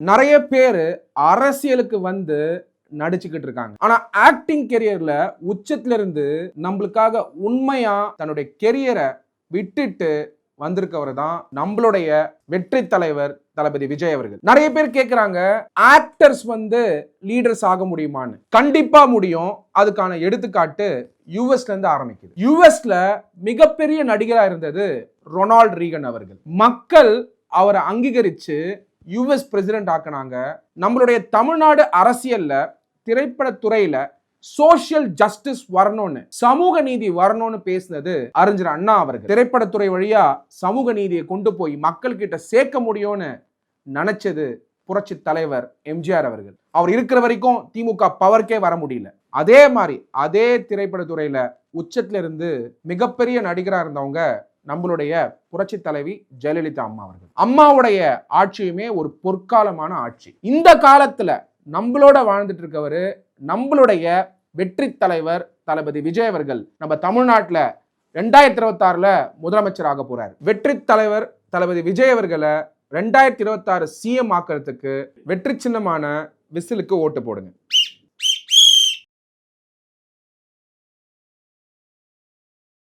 நிறைய பேர் அரசியலுக்கு வந்து நடிச்சுக்கிட்டு இருக்காங்க. ஆனா ஆக்டிங் கெரியர்ல உச்சத்துல இருந்து நம்மளுக்காக உண்மையா தன்னுடைய கெரியரை விட்டுட்டு வந்திருக்கவர் தான் நம்மளுடைய வெற்றி தலைவர் தளபதி விஜய் அவர்கள். நிறைய பேர் கேட்கிறாங்க, ஆக்டர்ஸ் வந்து லீடர்ஸ் ஆக முடியுமான்னு. கண்டிப்பா முடியும். அதுக்கான எடுத்துக்காட்டு யுஎஸ்ல இருந்து ஆரம்பிக்குது. யுஎஸ்ல மிகப்பெரிய நடிகரா இருந்தது ரொனால்ட் ரீகன் அவர்கள். மக்கள் அவரை அங்கீகரிச்சு யுஎஸ் பிரசிடென்ட் ஆக்குனாங்க. நம்மளுடைய தமிழ்நாடு அரசியல்ல திரைப்படத்துறையில சோசியல் ஜஸ்டிஸ் வரணும்னு, சமூக நீதி வரணும்னு பேசினது அறிஞர் அண்ணா அவர்கள். திரைப்படத்துறை வழியா சமூக நீதியை கொண்டு போய் மக்கள் கிட்ட சேர்க்க முடியும்னு நினைச்சது புரட்சி தலைவர் எம்ஜிஆர் அவர்கள். அவர் இருக்கிற வரைக்கும் திமுக பவர்க்கே வர முடியல. அதே மாதிரி அதே திரைப்படத்துறையில உச்சத்துல இருந்து மிகப்பெரிய நடிகரா இருந்தவங்க நம்மளுடைய புரட்சி தலைவி ஜெயலலிதா அம்மா அவர்கள். அம்மாவுடைய ஆட்சியுமே ஒரு பொற்காலமான ஆட்சி. இந்த காலத்துல நம்மளோட வாழ்ந்துட்டு இருக்கவரு நம்மளுடைய வெற்றி தலைவர் தளபதி விஜய் அவர்கள் நம்ம தமிழ்நாட்டில் 2026 முதலமைச்சராக போறார். வெற்றி தலைவர் தளபதி விஜய் அவர்களை 2026 சிஎம் ஆக்கிறதுக்கு வெற்றி சின்னமான விசிலுக்கு ஓட்டு போடுங்க.